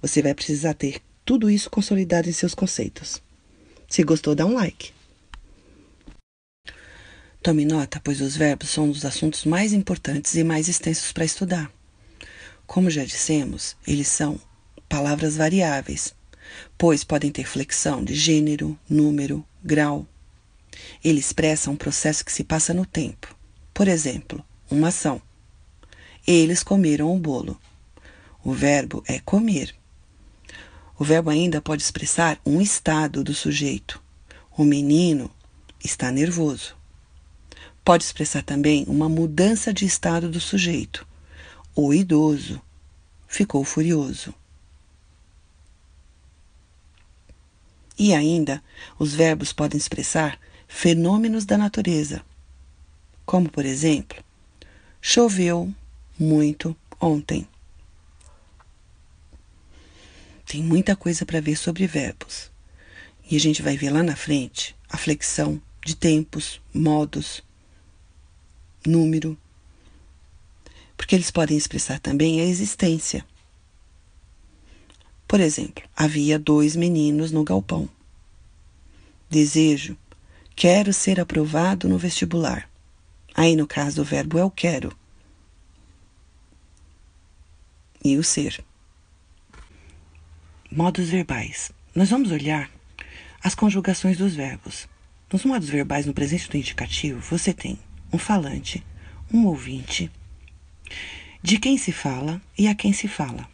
Você vai precisar ter tudo isso consolidado em seus conceitos. Se gostou, dá um like. Tome nota, pois os verbos são um dos assuntos mais importantes e mais extensos para estudar. Como já dissemos, eles são palavras variáveis, pois podem ter flexão de gênero, número, grau. Ele expressa um processo que se passa no tempo. Por exemplo, uma ação. Eles comeram o bolo. O verbo é comer. O verbo ainda pode expressar um estado do sujeito. O menino está nervoso. Pode expressar também uma mudança de estado do sujeito. O idoso ficou furioso. E ainda, os verbos podem expressar fenômenos da natureza, como, por exemplo, choveu muito ontem. Tem muita coisa para ver sobre verbos. E a gente vai ver lá na frente a flexão de tempos, modos, número, porque eles podem expressar também a existência. Por exemplo, havia 2 meninos no galpão. Desejo, quero ser aprovado no vestibular. Aí, no caso, o verbo é o quero. E o ser. Modos verbais. Nós vamos olhar as conjugações dos verbos. Nos modos verbais, no presente do indicativo, você tem um falante, um ouvinte, de quem se fala e a quem se fala.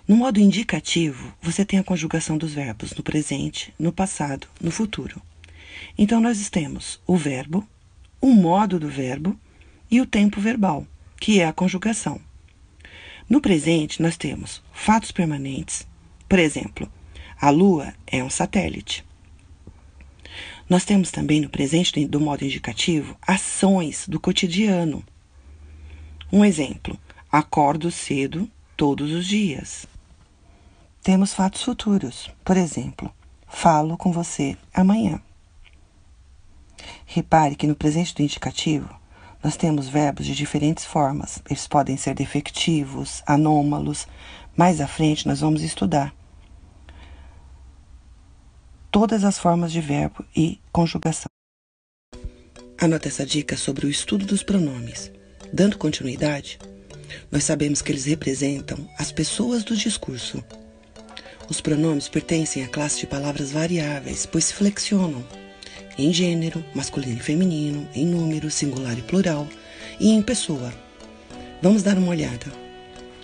No modo indicativo, você tem a conjugação dos verbos no presente, no passado, no futuro. Então, nós temos o verbo, o modo do verbo e o tempo verbal, que é a conjugação. No presente, nós temos fatos permanentes. Por exemplo, a Lua é um satélite. Nós temos também no presente do modo indicativo ações do cotidiano. Um exemplo, acordo cedo todos os dias. Temos fatos futuros. Por exemplo, falo com você amanhã. Repare que no presente do indicativo, nós temos verbos de diferentes formas. Eles podem ser defectivos, anômalos. Mais à frente, nós vamos estudar todas as formas de verbo e conjugação. Anota essa dica sobre o estudo dos pronomes. Dando continuidade, nós sabemos que eles representam as pessoas do discurso. Os pronomes pertencem à classe de palavras variáveis, pois se flexionam em gênero, masculino e feminino, em número, singular e plural, e em pessoa. Vamos dar uma olhada.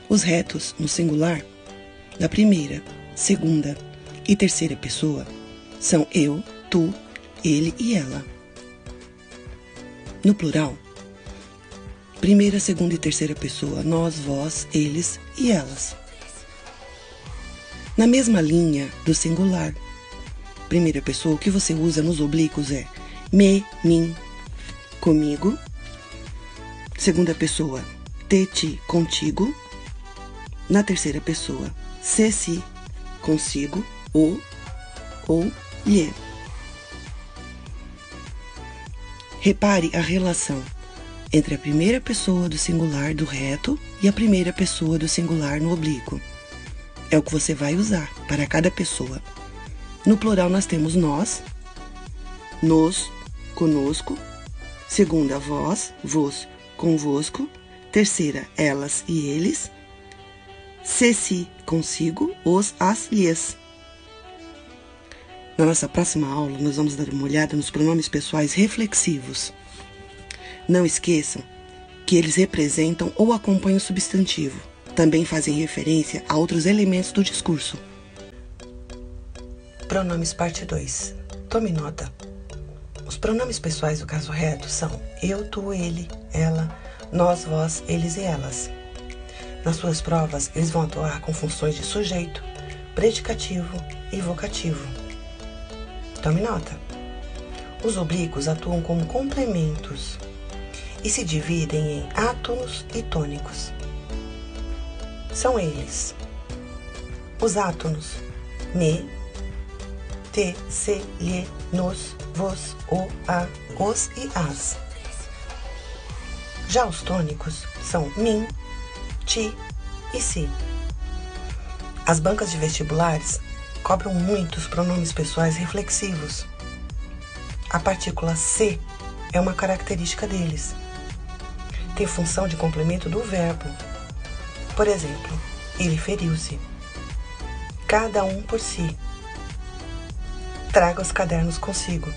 Os retos, no singular, da primeira, segunda e terceira pessoa, são eu, tu, ele e ela. No plural, primeira, segunda e terceira pessoa, nós, vós, eles e elas. Na mesma linha do singular, primeira pessoa, o que você usa nos oblíquos é me, mim, comigo. Segunda pessoa, te, ti, contigo. Na terceira pessoa, se, si, consigo, o, ou, lhe. Repare a relação entre a primeira pessoa do singular do reto e a primeira pessoa do singular no oblíquo. É o que você vai usar para cada pessoa. No plural nós temos nós, nos, conosco. Segunda, vós, vos, convosco. Terceira, elas e eles. Se, si, consigo, os, as, lhes. Na nossa próxima aula, nós vamos dar uma olhada nos pronomes pessoais reflexivos. Não esqueçam que eles representam ou acompanham o substantivo. Também fazem referência a outros elementos do discurso. Pronomes parte 2. Tome nota. Os pronomes pessoais do caso reto são eu, tu, ele, ela, nós, vós, eles e elas. Nas suas provas, eles vão atuar com funções de sujeito, predicativo e vocativo. Tome nota. Os oblíquos atuam como complementos e se dividem em átonos e tônicos. São eles: os átonos me, te, se, lhe, nos, vos, o, a, os e as. Já os tônicos são mim, ti e si. As bancas de vestibulares cobram muitos pronomes pessoais reflexivos. A partícula se é uma característica deles. Tem função de complemento do verbo. Por exemplo, ele feriu-se. Cada um por si. Traga os cadernos consigo.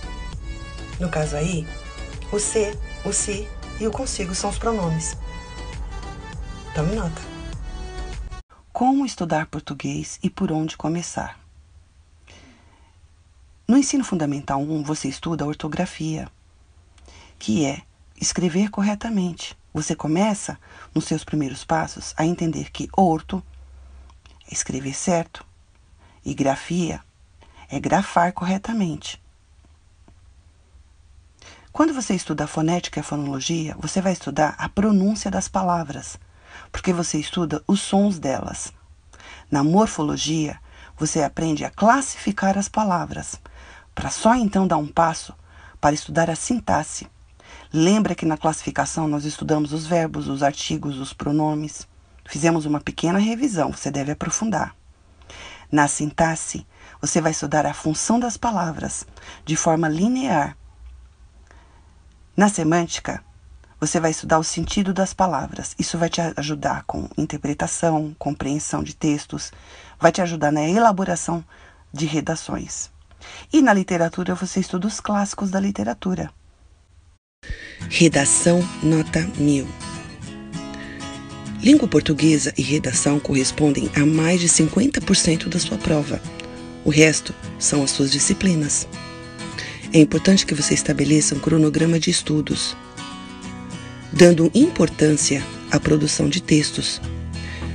No caso aí, o se, o si e o consigo são os pronomes. Tome nota. Como estudar português e por onde começar? No ensino fundamental 1, você estuda a ortografia, que é escrever corretamente. Você começa, nos seus primeiros passos, a entender que orto é escrever certo e grafia é grafar corretamente. Quando você estuda a fonética e a fonologia, você vai estudar a pronúncia das palavras, porque você estuda os sons delas. Na morfologia, você aprende a classificar as palavras, para só então dar um passo para estudar a sintaxe. Lembra que na classificação nós estudamos os verbos, os artigos, os pronomes. Fizemos uma pequena revisão, você deve aprofundar. Na sintaxe, você vai estudar a função das palavras, de forma linear. Na semântica, você vai estudar o sentido das palavras. Isso vai te ajudar com interpretação, compreensão de textos, vai te ajudar na elaboração de redações. E na literatura, você estuda os clássicos da literatura. Redação nota 1000. Língua portuguesa e redação correspondem a mais de 50% da sua prova. O resto são as suas disciplinas. É importante que você estabeleça um cronograma de estudos, dando importância à produção de textos,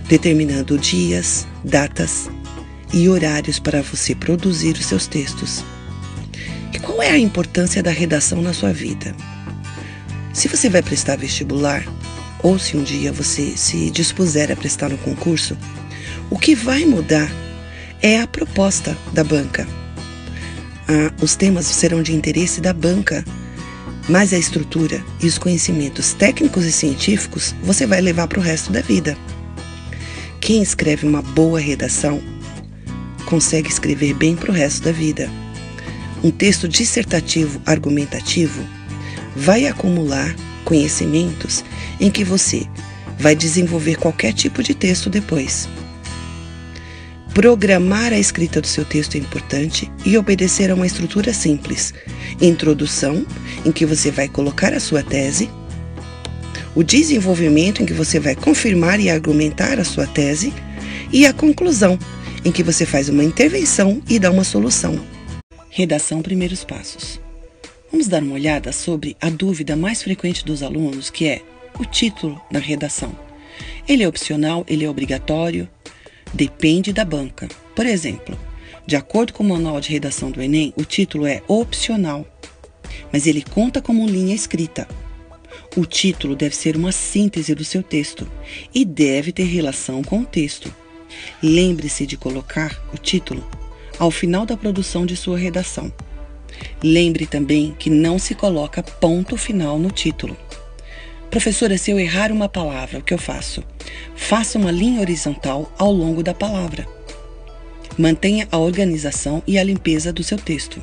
determinando dias, datas e horários para você produzir os seus textos. E qual é a importância da redação na sua vida? Se você vai prestar vestibular, ou se um dia você se dispuser a prestar um concurso, o que vai mudar é a proposta da banca. Os temas serão de interesse da banca, mas a estrutura e os conhecimentos técnicos e científicos você vai levar para o resto da vida. Quem escreve uma boa redação consegue escrever bem para o resto da vida. Um texto dissertativo argumentativo vai acumular conhecimentos em que você vai desenvolver qualquer tipo de texto depois. Programar a escrita do seu texto é importante e obedecer a uma estrutura simples. Introdução, em que você vai colocar a sua tese. O desenvolvimento, em que você vai confirmar e argumentar a sua tese. E a conclusão, em que você faz uma intervenção e dá uma solução. Redação primeiros passos. Vamos dar uma olhada sobre a dúvida mais frequente dos alunos, que é o título da redação. Ele é opcional, ele é obrigatório? Depende da banca. Por exemplo, de acordo com o Manual de Redação do Enem, o título é opcional, mas ele conta como linha escrita. O título deve ser uma síntese do seu texto e deve ter relação com o texto. Lembre-se de colocar o título ao final da produção de sua redação. Lembre também que não se coloca ponto final no título. Professora, se eu errar uma palavra, o que eu faço? Faça uma linha horizontal ao longo da palavra. Mantenha a organização e a limpeza do seu texto.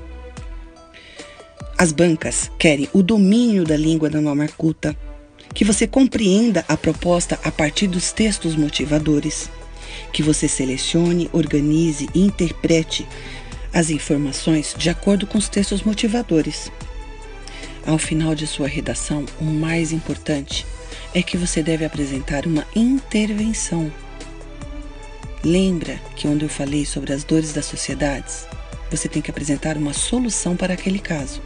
As bancas querem o domínio da língua da norma culta, que você compreenda a proposta a partir dos textos motivadores, que você selecione, organize e interprete as informações de acordo com os textos motivadores. Ao final de sua redação, o mais importante é que você deve apresentar uma intervenção. Lembra que onde eu falei sobre as dores das sociedades, você tem que apresentar uma solução para aquele caso.